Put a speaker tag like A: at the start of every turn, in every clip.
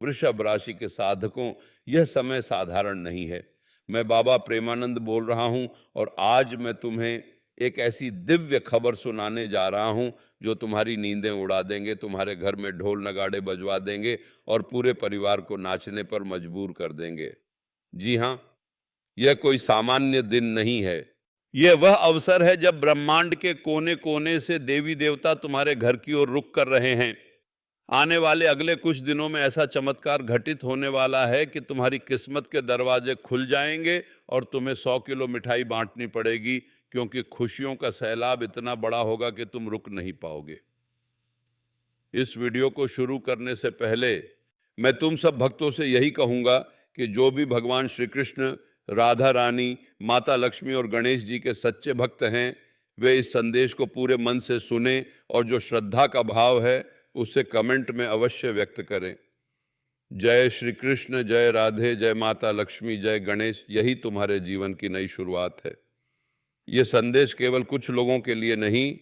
A: वृषभ राशि के साधकों, यह समय साधारण नहीं है। मैं बाबा प्रेमानंद बोल रहा हूं और आज मैं तुम्हें एक ऐसी दिव्य खबर सुनाने जा रहा हूं जो तुम्हारी नींदें उड़ा देंगे, तुम्हारे घर में ढोल नगाड़े बजवा देंगे और पूरे परिवार को नाचने पर मजबूर कर देंगे। जी हां, यह कोई सामान्य दिन नहीं है। यह वह अवसर है जब ब्रह्मांड के कोने कोने से देवी देवता तुम्हारे घर की ओर रुख कर रहे हैं। आने वाले अगले कुछ दिनों में ऐसा चमत्कार घटित होने वाला है कि तुम्हारी किस्मत के दरवाजे खुल जाएंगे और तुम्हें 100 किलो मिठाई बांटनी पड़ेगी, क्योंकि खुशियों का सैलाब इतना बड़ा होगा कि तुम रुक नहीं पाओगे। इस वीडियो को शुरू करने से पहले मैं तुम सब भक्तों से यही कहूंगा कि जो भी भगवान श्री कृष्ण, राधा रानी, माता लक्ष्मी और गणेश जी के सच्चे भक्त हैं, वे इस संदेश को पूरे मन से सुने और जो श्रद्धा का भाव है उसे कमेंट में अवश्य व्यक्त करें। जय श्री कृष्ण, जय राधे, जय माता लक्ष्मी, जय गणेश, यही तुम्हारे जीवन की नई शुरुआत है। यह संदेश केवल कुछ लोगों के लिए नहीं,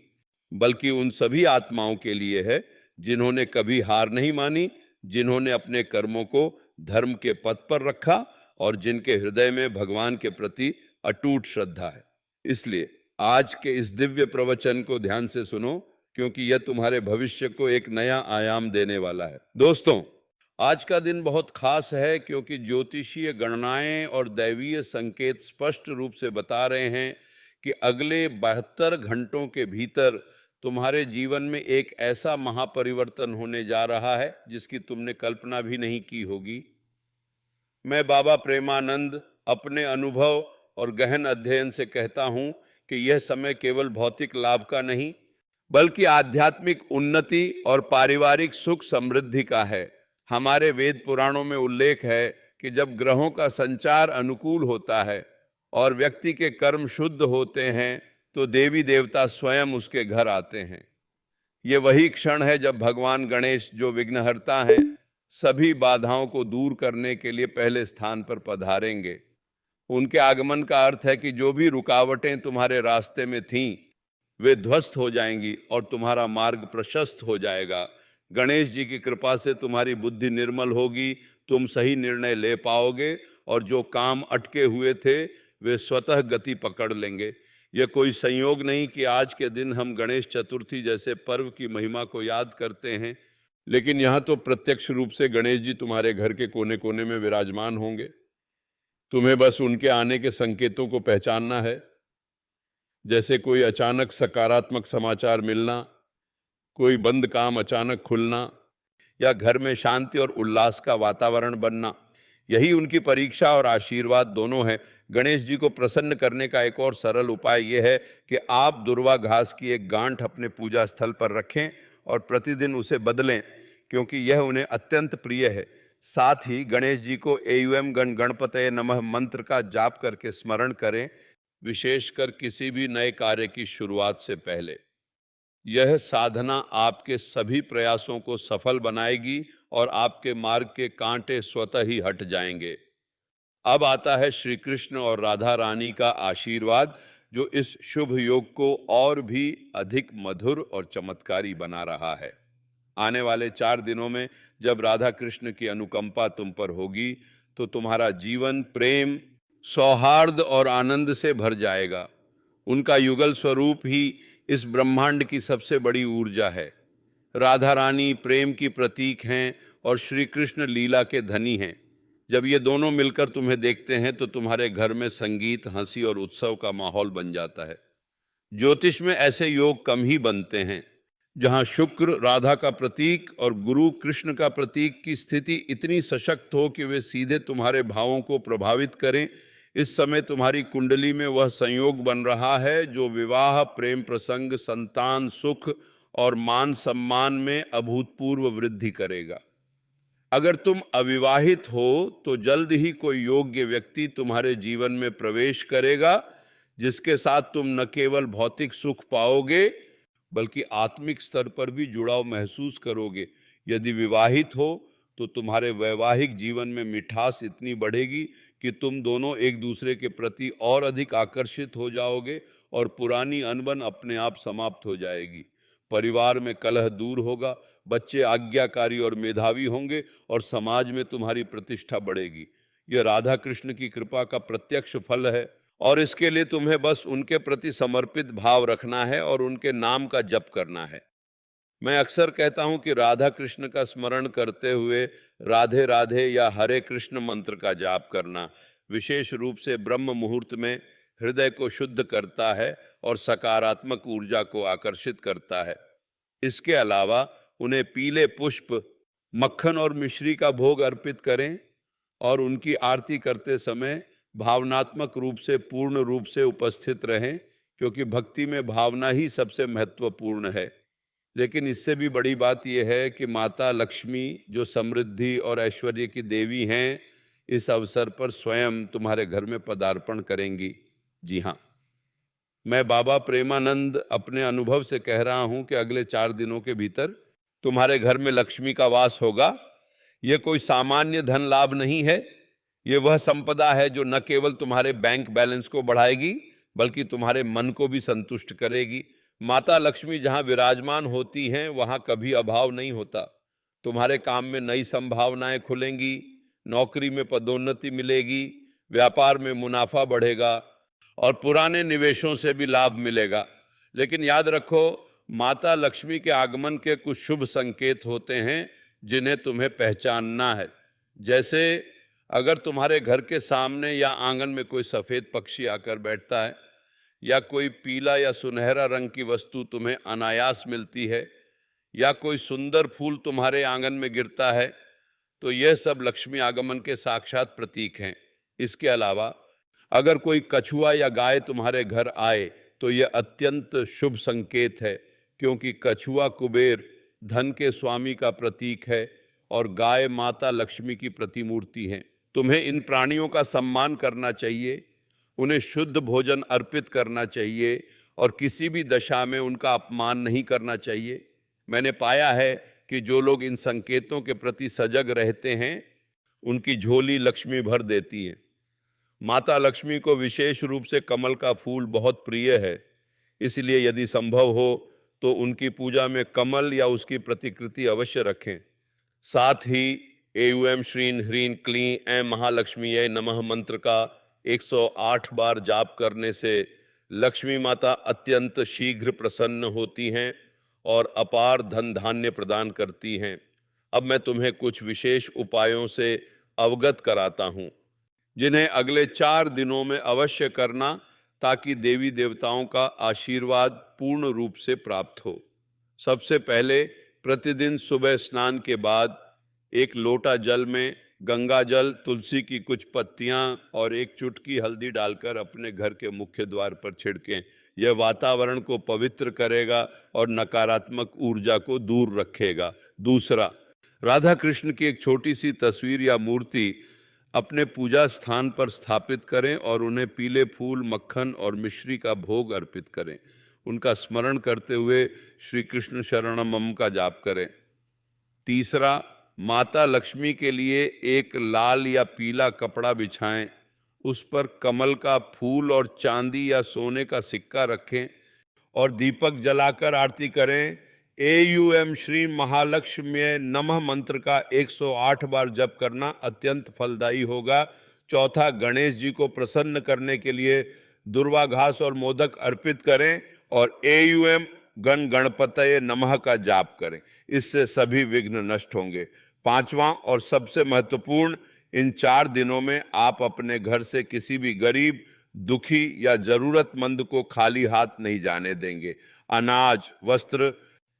A: बल्कि उन सभी आत्माओं के लिए है जिन्होंने कभी हार नहीं मानी, जिन्होंने अपने कर्मों को धर्म के पथ पर रखा और जिनके हृदय में भगवान के प्रति अटूट श्रद्धा है। इसलिए आज के इस दिव्य प्रवचन को ध्यान से सुनो, क्योंकि यह तुम्हारे भविष्य को एक नया आयाम देने वाला है। दोस्तों, आज का दिन बहुत खास है क्योंकि ज्योतिषीय गणनाएं और दैवीय संकेत स्पष्ट रूप से बता रहे हैं कि अगले 72 घंटों के भीतर तुम्हारे जीवन में एक ऐसा महापरिवर्तन होने जा रहा है जिसकी तुमने कल्पना भी नहीं की होगी। मैं बाबा प्रेमानंद अपने अनुभव और गहन अध्ययन से कहता हूं कि यह समय केवल भौतिक लाभ का नहीं, बल्कि आध्यात्मिक उन्नति और पारिवारिक सुख समृद्धि का है। हमारे वेद पुराणों में उल्लेख है कि जब ग्रहों का संचार अनुकूल होता है और व्यक्ति के कर्म शुद्ध होते हैं तो देवी देवता स्वयं उसके घर आते हैं। ये वही क्षण है जब भगवान गणेश, जो विघ्नहर्ता हैं, सभी बाधाओं को दूर करने के लिए पहले स्थान पर पधारेंगे। उनके आगमन का अर्थ है कि जो भी रुकावटें तुम्हारे रास्ते में थीं, वे ध्वस्त हो जाएंगी और तुम्हारा मार्ग प्रशस्त हो जाएगा। गणेश जी की कृपा से तुम्हारी बुद्धि निर्मल होगी, तुम सही निर्णय ले पाओगे और जो काम अटके हुए थे वे स्वतः गति पकड़ लेंगे। यह कोई संयोग नहीं कि आज के दिन हम गणेश चतुर्थी जैसे पर्व की महिमा को याद करते हैं, लेकिन यहाँ तो प्रत्यक्ष रूप से गणेश जी तुम्हारे घर के कोने कोने में विराजमान होंगे। तुम्हें बस उनके आने के संकेतों को पहचानना है, जैसे कोई अचानक सकारात्मक समाचार मिलना, कोई बंद काम अचानक खुलना या घर में शांति और उल्लास का वातावरण बनना। यही उनकी परीक्षा और आशीर्वाद दोनों है। गणेश जी को प्रसन्न करने का एक और सरल उपाय यह है कि आप दुर्वा घास की एक गांठ अपने पूजा स्थल पर रखें और प्रतिदिन उसे बदलें, क्योंकि यह उन्हें अत्यंत प्रिय है। साथ ही गणेश जी को एयूएम गण गणपतये नमः मंत्र का जाप करके स्मरण करें, विशेषकर किसी भी नए कार्य की शुरुआत से पहले। यह साधना आपके सभी प्रयासों को सफल बनाएगी और आपके मार्ग के कांटे स्वतः ही हट जाएंगे। अब आता है श्री कृष्ण और राधा रानी का आशीर्वाद, जो इस शुभ योग को और भी अधिक मधुर और चमत्कारी बना रहा है। आने वाले 4 दिनों में जब राधा कृष्ण की अनुकंपा तुम पर होगी तो तुम्हारा जीवन प्रेम, सौहार्द और आनंद से भर जाएगा। उनका युगल स्वरूप ही इस ब्रह्मांड की सबसे बड़ी ऊर्जा है। राधा रानी प्रेम की प्रतीक हैं और श्री कृष्ण लीला के धनी हैं। जब ये दोनों मिलकर तुम्हें देखते हैं तो तुम्हारे घर में संगीत, हंसी और उत्सव का माहौल बन जाता है। ज्योतिष में ऐसे योग कम ही बनते हैं जहां शुक्र राधा का प्रतीक और गुरु कृष्ण का प्रतीक की स्थिति इतनी सशक्त हो कि वे सीधे तुम्हारे भावों को प्रभावित करें। इस समय तुम्हारी कुंडली में वह संयोग बन रहा है जो विवाह, प्रेम प्रसंग, संतान, सुख और मान सम्मान में अभूतपूर्व वृद्धि करेगा। अगर तुम अविवाहित हो तो जल्द ही कोई योग्य व्यक्ति तुम्हारे जीवन में प्रवेश करेगा, जिसके साथ तुम न केवल भौतिक सुख पाओगे बल्कि आत्मिक स्तर पर भी जुड़ाव महसूस करोगे। यदि विवाहित हो तो तुम्हारे वैवाहिक जीवन में मिठास इतनी बढ़ेगी कि तुम दोनों एक दूसरे के प्रति और अधिक आकर्षित हो जाओगे और पुरानी अनबन अपने आप समाप्त हो जाएगी। परिवार में कलह दूर होगा, बच्चे आज्ञाकारी और मेधावी होंगे और समाज में तुम्हारी प्रतिष्ठा बढ़ेगी। यह राधा कृष्ण की कृपा का प्रत्यक्ष फल है और इसके लिए तुम्हें बस उनके प्रति समर्पित भाव रखना है और उनके नाम का जप करना है। मैं अक्सर कहता हूं कि राधा कृष्ण का स्मरण करते हुए राधे राधे या हरे कृष्ण मंत्र का जाप करना विशेष रूप से ब्रह्म मुहूर्त में हृदय को शुद्ध करता है और सकारात्मक ऊर्जा को आकर्षित करता है। इसके अलावा उन्हें पीले पुष्प, मक्खन और मिश्री का भोग अर्पित करें और उनकी आरती करते समय भावनात्मक रूप से पूर्ण रूप से उपस्थित रहें, क्योंकि भक्ति में भावना ही सबसे महत्वपूर्ण है। लेकिन इससे भी बड़ी बात यह है कि माता लक्ष्मी जो समृद्धि और ऐश्वर्य की देवी हैं, इस अवसर पर स्वयं तुम्हारे घर में पदार्पण करेंगी। जी हाँ, मैं बाबा प्रेमानंद अपने अनुभव से कह रहा हूं कि अगले 4 दिनों के भीतर तुम्हारे घर में लक्ष्मी का वास होगा। ये कोई सामान्य धन लाभ नहीं है, ये वह संपदा है जो न केवल तुम्हारे बैंक बैलेंस को बढ़ाएगी बल्कि तुम्हारे मन को भी संतुष्ट करेगी। माता लक्ष्मी जहां विराजमान होती हैं वहां कभी अभाव नहीं होता। तुम्हारे काम में नई संभावनाएं खुलेंगी, नौकरी में पदोन्नति मिलेगी, व्यापार में मुनाफा बढ़ेगा और पुराने निवेशों से भी लाभ मिलेगा। लेकिन याद रखो, माता लक्ष्मी के आगमन के कुछ शुभ संकेत होते हैं जिन्हें तुम्हें पहचानना है। जैसे अगर तुम्हारे घर के सामने या आंगन में कोई सफेद पक्षी आकर बैठता है या कोई पीला या सुनहरा रंग की वस्तु तुम्हें अनायास मिलती है या कोई सुंदर फूल तुम्हारे आंगन में गिरता है, तो यह सब लक्ष्मी आगमन के साक्षात प्रतीक हैं। इसके अलावा अगर कोई कछुआ या गाय तुम्हारे घर आए तो यह अत्यंत शुभ संकेत है, क्योंकि कछुआ कुबेर धन के स्वामी का प्रतीक है और गाय माता लक्ष्मी की प्रतिमूर्ति है। तुम्हें इन प्राणियों का सम्मान करना चाहिए, उन्हें शुद्ध भोजन अर्पित करना चाहिए और किसी भी दशा में उनका अपमान नहीं करना चाहिए। मैंने पाया है कि जो लोग इन संकेतों के प्रति सजग रहते हैं उनकी झोली लक्ष्मी भर देती है। माता लक्ष्मी को विशेष रूप से कमल का फूल बहुत प्रिय है, इसलिए यदि संभव हो तो उनकी पूजा में कमल या उसकी प्रतिकृति अवश्य रखें। साथ ही एयूएम श्रीं ह्रीं क्लीं ऐं महालक्ष्मीयै नमः मंत्र का 108 बार जाप करने से लक्ष्मी माता अत्यंत शीघ्र प्रसन्न होती हैं और अपार धन धान्य प्रदान करती हैं। अब मैं तुम्हें कुछ विशेष उपायों से अवगत कराता हूँ जिन्हें अगले 4 दिनों में अवश्य करना, ताकि देवी देवताओं का आशीर्वाद पूर्ण रूप से प्राप्त हो। सबसे पहले प्रतिदिन सुबह स्नान के बाद 1 लोटा जल में गंगा जल, तुलसी की कुछ पत्तियां और 1 चुटकी हल्दी डालकर अपने घर के मुख्य द्वार पर छिड़कें। यह वातावरण को पवित्र करेगा और नकारात्मक ऊर्जा को दूर रखेगा। दूसरा, राधा कृष्ण की एक छोटी सी तस्वीर या मूर्ति अपने पूजा स्थान पर स्थापित करें और उन्हें पीले फूल, मक्खन और मिश्री का भोग अर्पित करें। उनका स्मरण करते हुए श्री कृष्ण शरणम मम का जाप करें। तीसरा, माता लक्ष्मी के लिए एक लाल या पीला कपड़ा बिछाएं, उस पर कमल का फूल और चांदी या सोने का सिक्का रखें और दीपक जलाकर आरती करें। एयूएम श्री महालक्ष्मी नमः मंत्र का 108 बार जप करना अत्यंत फलदायी होगा। चौथा, गणेश जी को प्रसन्न करने के लिए दुर्वा घास और मोदक अर्पित करें और एयूएम गण गणपतये नमः का जाप करें। इससे सभी विघ्न नष्ट होंगे। पांचवा और सबसे महत्वपूर्ण, इन 4 दिनों में आप अपने घर से किसी भी गरीब, दुखी या जरूरतमंद को खाली हाथ नहीं जाने देंगे। अनाज, वस्त्र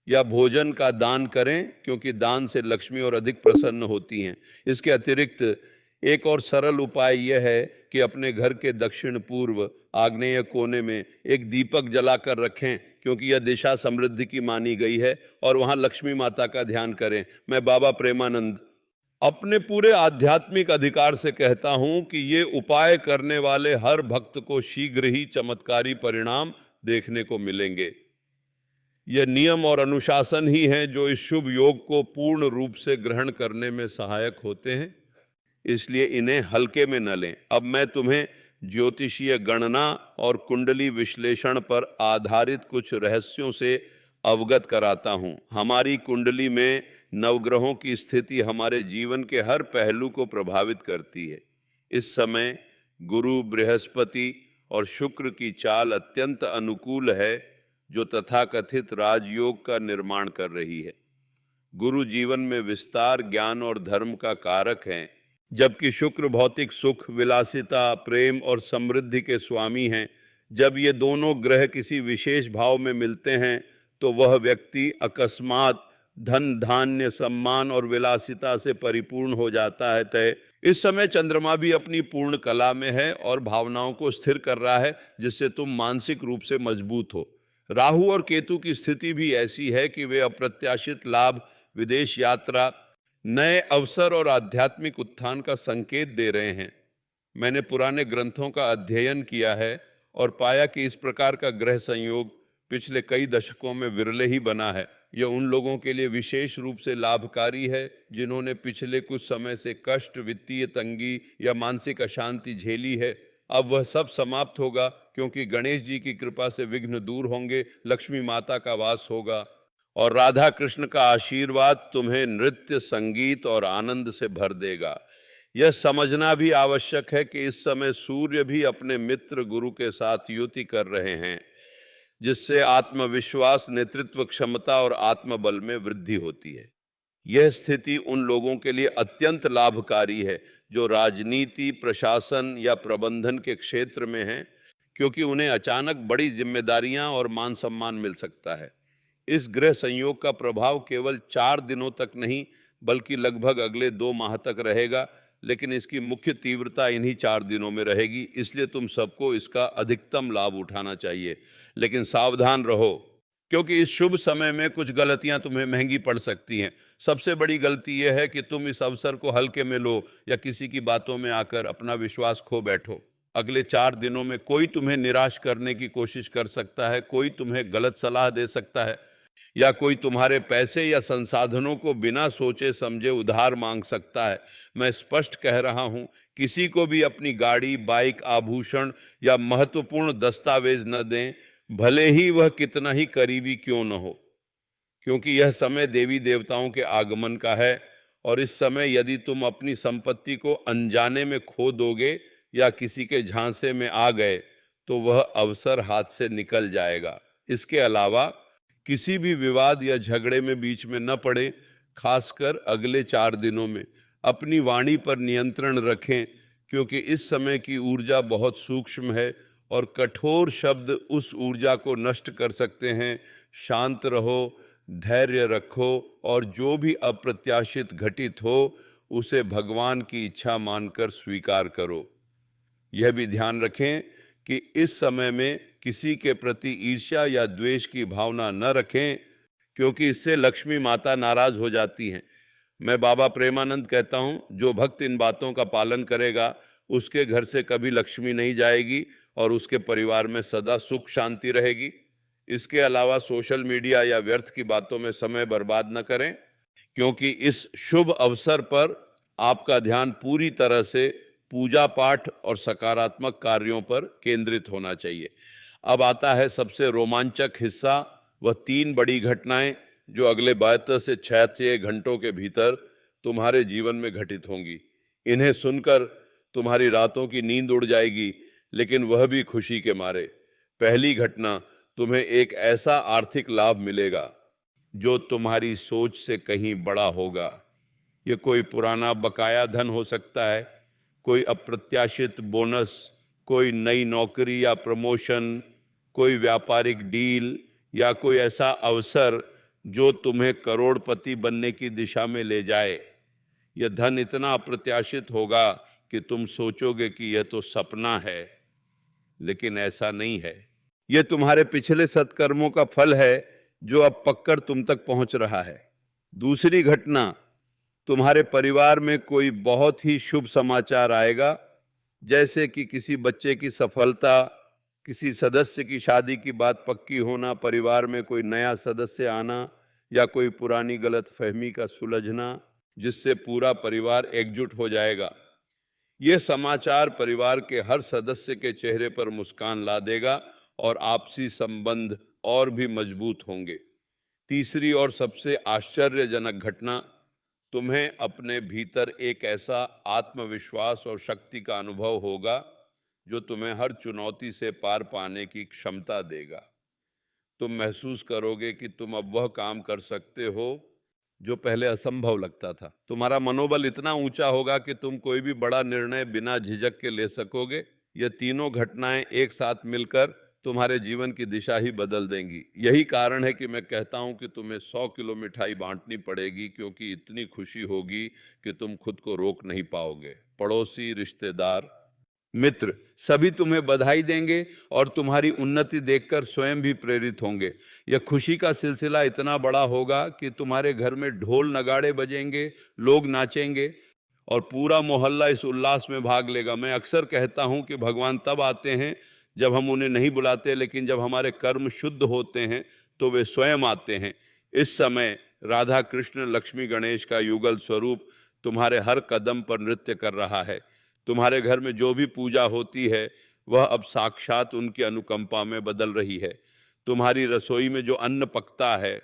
A: या भोजन का दान करें, क्योंकि दान से लक्ष्मी और अधिक प्रसन्न होती हैं। इसके अतिरिक्त एक और सरल उपाय यह है कि अपने घर के दक्षिण पूर्व आग्नेय कोने में एक दीपक जलाकर रखें, क्योंकि यह दिशा समृद्धि की मानी गई है, और वहां लक्ष्मी माता का ध्यान करें। मैं बाबा प्रेमानंद अपने पूरे आध्यात्मिक अधिकार से कहता हूं कि ये उपाय करने वाले हर भक्त को शीघ्र ही चमत्कारी परिणाम देखने को मिलेंगे। यह नियम और अनुशासन ही हैं जो इस शुभ योग को पूर्ण रूप से ग्रहण करने में सहायक होते हैं, इसलिए इन्हें हल्के में न लें। अब मैं तुम्हें ज्योतिषीय गणना और कुंडली विश्लेषण पर आधारित कुछ रहस्यों से अवगत कराता हूं। हमारी कुंडली में नवग्रहों की स्थिति हमारे जीवन के हर पहलू को प्रभावित करती है। इस समय गुरु, बृहस्पति और शुक्र की चाल अत्यंत अनुकूल है, जो तथाकथित राजयोग का निर्माण कर रही है। गुरु जीवन में विस्तार, ज्ञान और धर्म का कारक हैं, जबकि शुक्र भौतिक सुख, विलासिता, प्रेम और समृद्धि के स्वामी हैं। जब ये दोनों ग्रह किसी विशेष भाव में मिलते हैं तो वह व्यक्ति अकस्मात धन, धान्य, सम्मान और विलासिता से परिपूर्ण हो जाता है। तय इस समय चंद्रमा भी अपनी पूर्ण कला में है और भावनाओं को स्थिर कर रहा है, जिससे तुम मानसिक रूप से मजबूत हो। राहु और केतु की स्थिति भी ऐसी है कि वे अप्रत्याशित लाभ, विदेश यात्रा, नए अवसर और आध्यात्मिक उत्थान का संकेत दे रहे हैं। मैंने पुराने ग्रंथों का अध्ययन किया है और पाया कि इस प्रकार का ग्रह संयोग पिछले कई दशकों में विरले ही बना है। यह उन लोगों के लिए विशेष रूप से लाभकारी है जिन्होंने पिछले कुछ समय से कष्ट, वित्तीय तंगी या मानसिक अशांति झेली है। अब वह सब समाप्त होगा, क्योंकि गणेश जी की कृपा से विघ्न दूर होंगे, लक्ष्मी माता का वास होगा और राधा कृष्ण का आशीर्वाद तुम्हें नृत्य, संगीत और आनंद से भर देगा। यह समझना भी आवश्यक है कि इस समय सूर्य भी अपने मित्र गुरु के साथ युति कर रहे हैं, जिससे आत्मविश्वास, नेतृत्व क्षमता और आत्मबल में वृद्धि होती है। यह स्थिति उन लोगों के लिए अत्यंत लाभकारी है जो राजनीति, प्रशासन या प्रबंधन के क्षेत्र में हैं, क्योंकि उन्हें अचानक बड़ी जिम्मेदारियां और मान सम्मान मिल सकता है। इस ग्रह संयोग का प्रभाव केवल 4 दिनों तक नहीं, बल्कि लगभग अगले 2 माह तक रहेगा, लेकिन इसकी मुख्य तीव्रता इन्हीं 4 दिनों में रहेगी। इसलिए तुम सबको इसका अधिकतम लाभ उठाना चाहिए, लेकिन सावधान रहो, क्योंकि इस शुभ समय में कुछ गलतियां तुम्हें महंगी पड़ सकती हैं। सबसे बड़ी गलती यह है कि तुम इस अवसर को हल्के में लो या किसी की बातों में आकर अपना विश्वास खो बैठो। अगले 4 दिनों में कोई तुम्हें निराश करने की कोशिश कर सकता है, कोई तुम्हें गलत सलाह दे सकता है या कोई तुम्हारे पैसे या संसाधनों को बिना सोचे समझे उधार मांग सकता है। मैं स्पष्ट कह रहा हूं, किसी को भी अपनी गाड़ी, बाइक, आभूषण या महत्वपूर्ण दस्तावेज न दें, भले ही वह कितना ही करीबी क्यों न हो, क्योंकि यह समय देवी देवताओं के आगमन का है और इस समय यदि तुम अपनी संपत्ति को अनजाने में खो दोगे या किसी के झांसे में आ गए तो वह अवसर हाथ से निकल जाएगा। इसके अलावा किसी भी विवाद या झगड़े में बीच में न पड़े। खासकर अगले 4 दिनों में अपनी वाणी पर नियंत्रण रखें, क्योंकि इस समय की ऊर्जा बहुत सूक्ष्म है और कठोर शब्द उस ऊर्जा को नष्ट कर सकते हैं। शांत रहो, धैर्य रखो और जो भी अप्रत्याशित घटित हो उसे भगवान की इच्छा मानकर स्वीकार करो। यह भी ध्यान रखें कि इस समय में किसी के प्रति ईर्ष्या या द्वेष की भावना न रखें, क्योंकि इससे लक्ष्मी माता नाराज हो जाती हैं। मैं बाबा प्रेमानंद कहता हूं, जो भक्त इन बातों का पालन करेगा उसके घर से कभी लक्ष्मी नहीं जाएगी और उसके परिवार में सदा सुख शांति रहेगी। इसके अलावा सोशल मीडिया या व्यर्थ की बातों में समय बर्बाद न करें, क्योंकि इस शुभ अवसर पर आपका ध्यान पूरी तरह से पूजा पाठ और सकारात्मक कार्यों पर केंद्रित होना चाहिए। अब आता है सबसे रोमांचक हिस्सा, वह 3 बड़ी घटनाएं जो अगले 72 से 66 घंटों के भीतर तुम्हारे जीवन में घटित होंगी। इन्हें सुनकर तुम्हारी रातों की नींद उड़ जाएगी, लेकिन वह भी खुशी के मारे। पहली घटना, तुम्हें एक ऐसा आर्थिक लाभ मिलेगा जो तुम्हारी सोच से कहीं बड़ा होगा। ये कोई पुराना बकाया धन हो सकता है, कोई अप्रत्याशित बोनस, कोई नई नौकरी या प्रमोशन, कोई व्यापारिक डील या कोई ऐसा अवसर जो तुम्हें करोड़पति बनने की दिशा में ले जाए। यह धन इतना अप्रत्याशित होगा कि तुम सोचोगे कि यह तो सपना है, लेकिन ऐसा नहीं है। यह तुम्हारे पिछले सत्कर्मों का फल है जो अब पककर तुम तक पहुंच रहा है। दूसरी घटना, तुम्हारे परिवार में कोई बहुत ही शुभ समाचार आएगा, जैसे कि किसी बच्चे की सफलता, किसी सदस्य की शादी की बात पक्की होना, परिवार में कोई नया सदस्य आना या कोई पुरानी गलतफहमी का सुलझना, जिससे पूरा परिवार एकजुट हो जाएगा। यह समाचार परिवार के हर सदस्य के चेहरे पर मुस्कान ला देगा और आपसी संबंध और भी मजबूत होंगे। तीसरी और सबसे आश्चर्यजनक घटना, तुम्हें अपने भीतर एक ऐसा आत्मविश्वास और शक्ति का अनुभव होगा जो तुम्हें हर चुनौती से पार पाने की क्षमता देगा। तुम महसूस करोगे कि तुम अब वह काम कर सकते हो जो पहले असंभव लगता था। तुम्हारा मनोबल इतना ऊंचा होगा कि तुम कोई भी बड़ा निर्णय बिना झिझक के ले सकोगे। ये तीनों घटनाएं एक साथ मिलकर तुम्हारे जीवन की दिशा ही बदल देंगी। यही कारण है कि मैं कहता हूं कि तुम्हें 100 किलो मिठाई बांटनी पड़ेगी, क्योंकि इतनी खुशी होगी कि तुम खुद को रोक नहीं पाओगे। पड़ोसी, रिश्तेदार, मित्र सभी तुम्हें बधाई देंगे और तुम्हारी उन्नति देखकर स्वयं भी प्रेरित होंगे। यह खुशी का सिलसिला इतना बड़ा होगा कि तुम्हारे घर में ढोल नगाड़े बजेंगे, लोग नाचेंगे और पूरा मोहल्ला इस उल्लास में भाग लेगा। मैं अक्सर कहता हूं कि भगवान तब आते हैं जब हम उन्हें नहीं बुलाते, लेकिन जब हमारे कर्म शुद्ध होते हैं तो वे स्वयं आते हैं। इस समय राधा कृष्ण लक्ष्मी गणेश का युगल स्वरूप तुम्हारे हर कदम पर नृत्य कर रहा है। तुम्हारे घर में जो भी पूजा होती है वह अब साक्षात उनकी अनुकंपा में बदल रही है। तुम्हारी रसोई में जो अन्न पकता है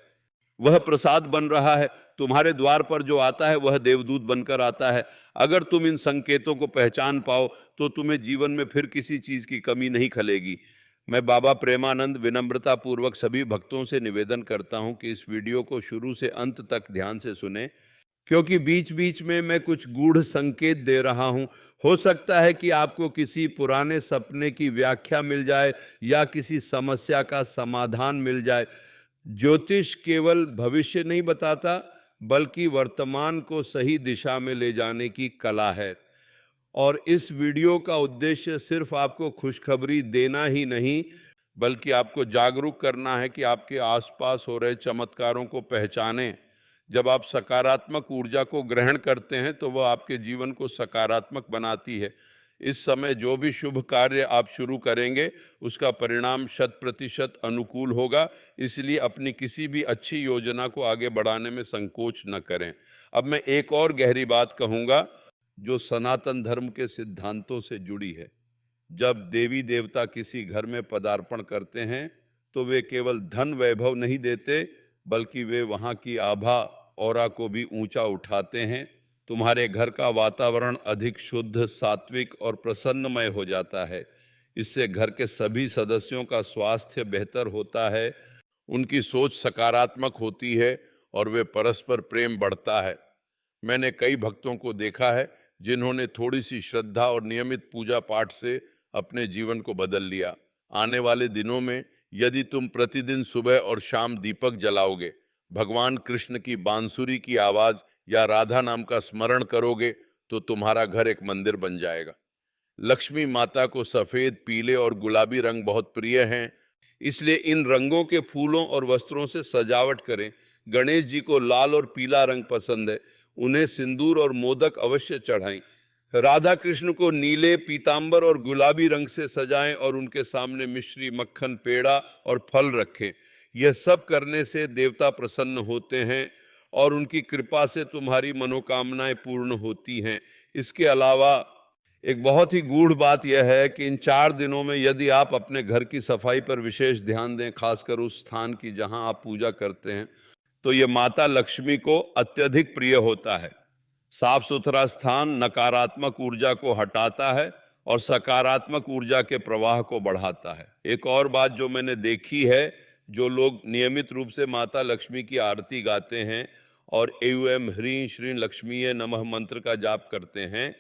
A: वह प्रसाद बन रहा है। तुम्हारे द्वार पर जो आता है वह देवदूत बनकर आता है। अगर तुम इन संकेतों को पहचान पाओ तो तुम्हें जीवन में फिर किसी चीज की कमी नहीं खलेगी। मैं बाबा प्रेमानंद विनम्रता पूर्वक सभी भक्तों से निवेदन करता हूं कि इस वीडियो को शुरू से अंत तक ध्यान से सुने, क्योंकि बीच बीच में मैं कुछ गूढ़ संकेत दे रहा हूं। हो सकता है कि आपको किसी पुराने सपने की व्याख्या मिल जाए या किसी समस्या का समाधान मिल जाए। ज्योतिष केवल भविष्य नहीं बताता, बल्कि वर्तमान को सही दिशा में ले जाने की कला है। और इस वीडियो का उद्देश्य सिर्फ आपको खुशखबरी देना ही नहीं, बल्कि आपको जागरूक करना है कि आपके आसपास हो रहे चमत्कारों को पहचानें। जब आप सकारात्मक ऊर्जा को ग्रहण करते हैं तो वह आपके जीवन को सकारात्मक बनाती है। इस समय जो भी शुभ कार्य आप शुरू करेंगे उसका परिणाम 100% अनुकूल होगा। इसलिए अपनी किसी भी अच्छी योजना को आगे बढ़ाने में संकोच न करें। अब मैं एक और गहरी बात कहूँगा जो सनातन धर्म के सिद्धांतों से जुड़ी है। जब देवी देवता किसी घर में पदार्पण करते हैं तो वे केवल धन वैभव नहीं देते, बल्कि वे वहाँ की आभा ऑरा को भी ऊंचा उठाते हैं। तुम्हारे घर का वातावरण अधिक शुद्ध, सात्विक और प्रसन्नमय हो जाता है। इससे घर के सभी सदस्यों का स्वास्थ्य बेहतर होता है, उनकी सोच सकारात्मक होती है और वे परस्पर प्रेम बढ़ता है। मैंने कई भक्तों को देखा है जिन्होंने थोड़ी सी श्रद्धा और नियमित पूजा पाठ से अपने जीवन को बदल लिया। आने वाले दिनों में यदि तुम प्रतिदिन सुबह और शाम दीपक जलाओगे, भगवान कृष्ण की बांसुरी की आवाज या राधा नाम का स्मरण करोगे तो तुम्हारा घर एक मंदिर बन जाएगा। लक्ष्मी माता को सफेद, पीले और गुलाबी रंग बहुत प्रिय हैं, इसलिए इन रंगों के फूलों और वस्त्रों से सजावट करें। गणेश जी को लाल और पीला रंग पसंद है, उन्हें सिंदूर और मोदक अवश्य चढ़ाएं। राधा कृष्ण को नीले, पीतांबर और गुलाबी रंग से सजाएं और उनके सामने मिश्री, मक्खन, पेड़ा और फल रखें। यह सब करने से देवता प्रसन्न होते हैं और उनकी कृपा से तुम्हारी मनोकामनाएं पूर्ण होती हैं। इसके अलावा एक बहुत ही गूढ़ बात यह है कि इन 4 दिनों में यदि आप अपने घर की सफाई पर विशेष ध्यान दें, खासकर उस स्थान की जहां आप पूजा करते हैं, तो यह माता लक्ष्मी को अत्यधिक प्रिय होता है। साफ सुथरा स्थान नकारात्मक ऊर्जा को हटाता है और सकारात्मक ऊर्जा के प्रवाह को बढ़ाता है। एक और बात जो मैंने देखी है, जो लोग नियमित रूप से माता लक्ष्मी की आरती गाते हैं और एवं ह्रीं श्रीं लक्ष्मीये नमः मंत्र का जाप करते हैं,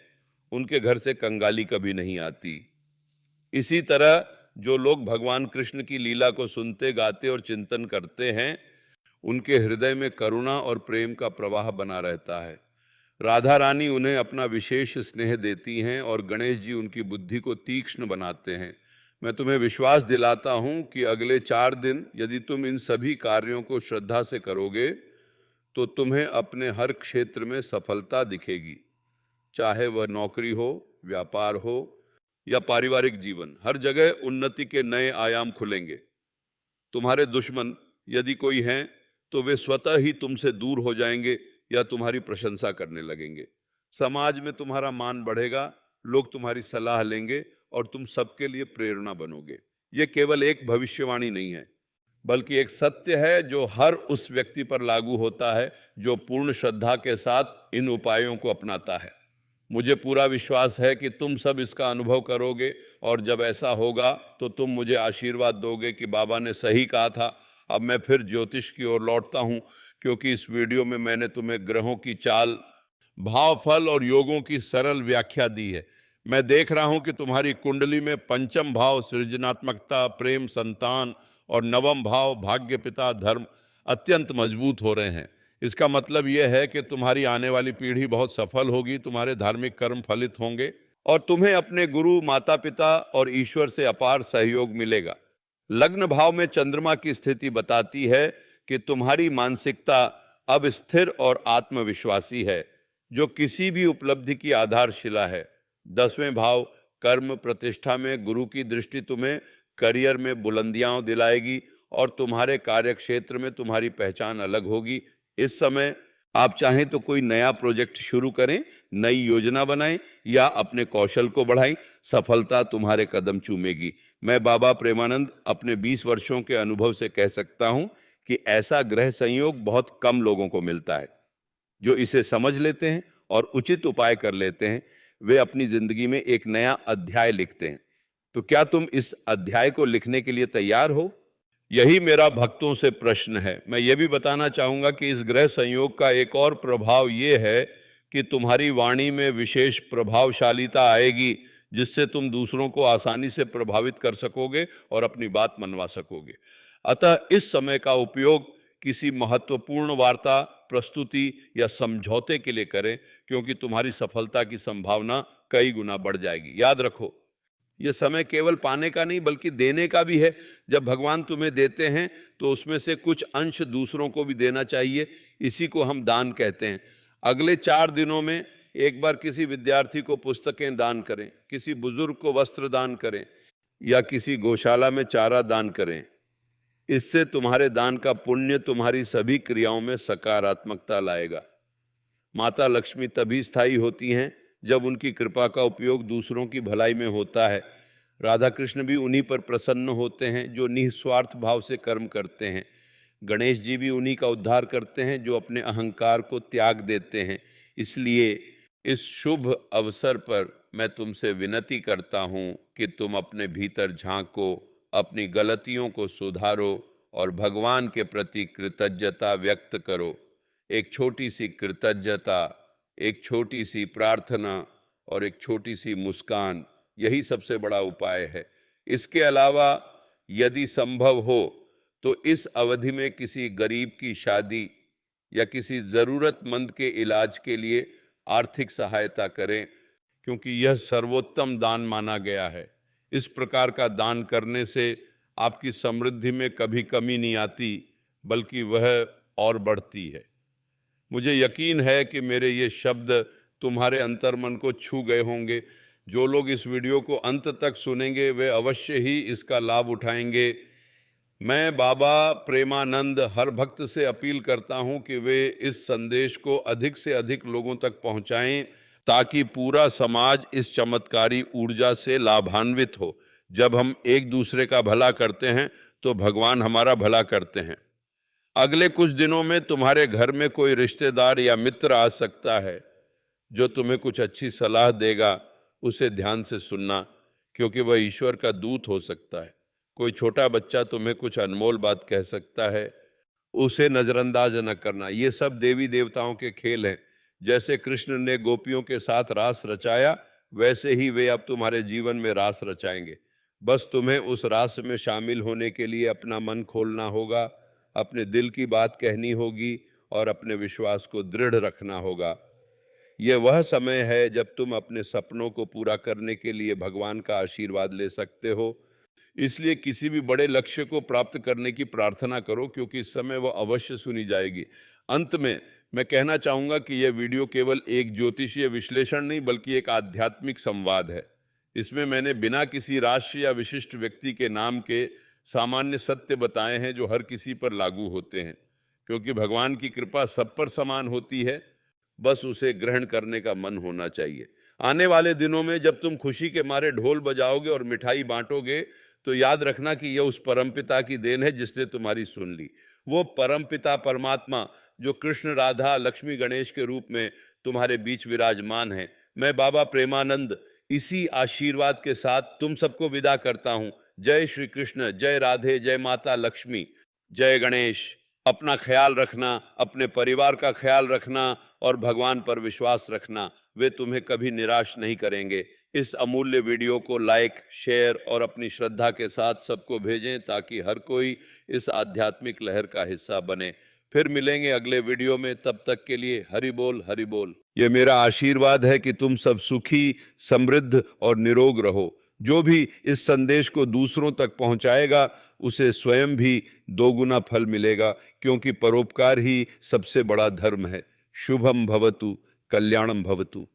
A: उनके घर से कंगाली कभी नहीं आती। इसी तरह जो लोग भगवान कृष्ण की लीला को सुनते, गाते और चिंतन करते हैं, उनके हृदय में करुणा और प्रेम का प्रवाह बना रहता है। राधा रानी उन्हें अपना विशेष स्नेह देती हैं और गणेश जी उनकी बुद्धि को तीक्ष्ण बनाते हैं। मैं तुम्हें विश्वास दिलाता हूं कि अगले 4 दिन यदि तुम इन सभी कार्यों को श्रद्धा से करोगे तो तुम्हें अपने हर क्षेत्र में सफलता दिखेगी। चाहे वह नौकरी हो, व्यापार हो या पारिवारिक जीवन, हर जगह उन्नति के नए आयाम खुलेंगे। तुम्हारे दुश्मन यदि कोई हैं तो वे स्वतः ही तुमसे दूर हो जाएंगे या तुम्हारी प्रशंसा करने लगेंगे। समाज में तुम्हारा मान बढ़ेगा, लोग तुम्हारी सलाह लेंगे और तुम सबके लिए प्रेरणा बनोगे। ये केवल एक भविष्यवाणी नहीं है, बल्कि एक सत्य है जो हर उस व्यक्ति पर लागू होता है जो पूर्ण श्रद्धा के साथ इन उपायों को अपनाता है। मुझे पूरा विश्वास है कि तुम सब इसका अनुभव करोगे और जब ऐसा होगा तो तुम मुझे आशीर्वाद दोगे कि बाबा ने सही कहा था। अब मैं फिर ज्योतिष की ओर लौटता हूँ, क्योंकि इस वीडियो में मैंने तुम्हें ग्रहों की चाल, भाव, फल और योगों की सरल व्याख्या दी है। मैं देख रहा हूं कि तुम्हारी कुंडली में पंचम भाव सृजनात्मकता, प्रेम, संतान और नवम भाव भाग्य, पिता, धर्म अत्यंत मजबूत हो रहे हैं। इसका मतलब यह है कि तुम्हारी आने वाली पीढ़ी बहुत सफल होगी, तुम्हारे धार्मिक कर्म फलित होंगे और तुम्हें अपने गुरु, माता पिता और ईश्वर से अपार सहयोग मिलेगा। लग्न भाव में चंद्रमा की स्थिति बताती है कि तुम्हारी मानसिकता अब स्थिर और आत्मविश्वासी है, जो किसी भी उपलब्धि की आधारशिला है। 10वें भाव कर्म प्रतिष्ठा में गुरु की दृष्टि तुम्हें करियर में बुलंदियां दिलाएगी और तुम्हारे कार्य क्षेत्र में तुम्हारी पहचान अलग होगी। इस समय आप चाहें तो कोई नया प्रोजेक्ट शुरू करें, नई योजना बनाएं या अपने कौशल को बढ़ाएं, सफलता तुम्हारे कदम चूमेगी। मैं बाबा प्रेमानंद अपने 20 वर्षों के अनुभव से कह सकता हूं कि ऐसा ग्रह संयोग बहुत कम लोगों को मिलता है। जो इसे समझ लेते हैं और उचित उपाय कर लेते हैं, वे अपनी जिंदगी में एक नया अध्याय लिखते हैं। तो क्या तुम इस अध्याय को लिखने के लिए तैयार हो? यही मेरा भक्तों से प्रश्न है। मैं ये भी बताना चाहूंगा कि इस ग्रह संयोग का एक और प्रभाव ये है कि तुम्हारी वाणी में विशेष प्रभावशालीता आएगी, जिससे तुम दूसरों को आसानी से प्रभावित कर सकोगे और अपनी बात मनवा सकोगे। अतः इस समय का उपयोग किसी महत्वपूर्ण वार्ता, प्रस्तुति या समझौते के लिए करें, क्योंकि तुम्हारी सफलता की संभावना कई गुना बढ़ जाएगी। याद रखो, यह समय केवल पाने का नहीं बल्कि देने का भी है। जब भगवान तुम्हें देते हैं तो उसमें से कुछ अंश दूसरों को भी देना चाहिए। इसी को हम दान कहते हैं। अगले 4 दिनों में एक बार किसी विद्यार्थी को पुस्तकें दान करें, किसी बुजुर्ग को वस्त्र दान करें या किसी गौशाला में चारा दान करें। इससे तुम्हारे दान का पुण्य तुम्हारी सभी क्रियाओं में सकारात्मकता लाएगा। माता लक्ष्मी तभी स्थायी होती हैं जब उनकी कृपा का उपयोग दूसरों की भलाई में होता है। राधा कृष्ण भी उन्हीं पर प्रसन्न होते हैं जो निस्वार्थ भाव से कर्म करते हैं। गणेश जी भी उन्हीं का उद्धार करते हैं जो अपने अहंकार को त्याग देते हैं। इसलिए इस शुभ अवसर पर मैं तुमसे विनती करता हूँ कि तुम अपने भीतर झांको, अपनी गलतियों को सुधारो और भगवान के प्रति कृतज्ञता व्यक्त करो। एक छोटी सी कृतज्ञता, एक छोटी सी प्रार्थना और एक छोटी सी मुस्कान, यही सबसे बड़ा उपाय है। इसके अलावा यदि संभव हो तो इस अवधि में किसी गरीब की शादी या किसी ज़रूरतमंद के इलाज के लिए आर्थिक सहायता करें, क्योंकि यह सर्वोत्तम दान माना गया है। इस प्रकार का दान करने से आपकी समृद्धि में कभी कमी नहीं आती, बल्कि वह और बढ़ती है। मुझे यकीन है कि मेरे ये शब्द तुम्हारे अंतर्मन को छू गए होंगे। जो लोग इस वीडियो को अंत तक सुनेंगे वे अवश्य ही इसका लाभ उठाएंगे। मैं बाबा प्रेमानंद हर भक्त से अपील करता हूं कि वे इस संदेश को अधिक से अधिक लोगों तक पहुंचाएं, ताकि पूरा समाज इस चमत्कारी ऊर्जा से लाभान्वित हो। जब हम एक दूसरे का भला करते हैं तो भगवान हमारा भला करते हैं। अगले कुछ दिनों में तुम्हारे घर में कोई रिश्तेदार या मित्र आ सकता है जो तुम्हें कुछ अच्छी सलाह देगा। उसे ध्यान से सुनना, क्योंकि वह ईश्वर का दूत हो सकता है। कोई छोटा बच्चा तुम्हें कुछ अनमोल बात कह सकता है, उसे नजरअंदाज न करना। ये सब देवी देवताओं के खेल हैं। जैसे कृष्ण ने गोपियों के साथ रास रचाया, वैसे ही वे अब तुम्हारे जीवन में रास रचाएंगे। बस तुम्हें उस रास में शामिल होने के लिए अपना मन खोलना होगा, अपने दिल की बात कहनी होगी और अपने विश्वास को दृढ़ रखना होगा। यह वह समय है जब तुम अपने सपनों को पूरा करने के लिए भगवान का आशीर्वाद ले सकते हो। इसलिए किसी भी बड़े लक्ष्य को प्राप्त करने की प्रार्थना करो, क्योंकि इस समय वह अवश्य सुनी जाएगी। अंत में मैं कहना चाहूँगा कि यह वीडियो केवल एक ज्योतिषीय विश्लेषण नहीं बल्कि एक आध्यात्मिक संवाद है। इसमें मैंने बिना किसी राष्ट्र या विशिष्ट व्यक्ति के नाम के सामान्य सत्य बताए हैं जो हर किसी पर लागू होते हैं, क्योंकि भगवान की कृपा सब पर समान होती है। बस उसे ग्रहण करने का मन होना चाहिए। आने वाले दिनों में जब तुम खुशी के मारे ढोल बजाओगे और मिठाई बांटोगे, तो याद रखना कि यह उस परमपिता की देन है जिसने तुम्हारी सुन ली। वो परमपिता परमात्मा जो कृष्ण राधा लक्ष्मी गणेश के रूप में तुम्हारे बीच विराजमान है, मैं बाबा प्रेमानंद इसी आशीर्वाद के साथ तुम सबको विदा करता हूं। जय श्री कृष्ण, जय राधे, जय माता लक्ष्मी, जय गणेश। अपना ख्याल रखना, अपने परिवार का ख्याल रखना और भगवान पर विश्वास रखना, वे तुम्हें कभी निराश नहीं करेंगे। इस अमूल्य वीडियो को लाइक, शेयर और अपनी श्रद्धा के साथ सबको भेजें ताकि हर कोई इस आध्यात्मिक लहर का हिस्सा बने। फिर मिलेंगे अगले वीडियो में, तब तक के लिए हरि बोल हरि बोल। ये मेरा आशीर्वाद है कि तुम सब सुखी, समृद्ध और निरोग रहो। जो भी इस संदेश को दूसरों तक पहुंचाएगा उसे स्वयं भी दोगुना फल मिलेगा, क्योंकि परोपकार ही सबसे बड़ा धर्म है। शुभम भवतु, कल्याणम भवतु।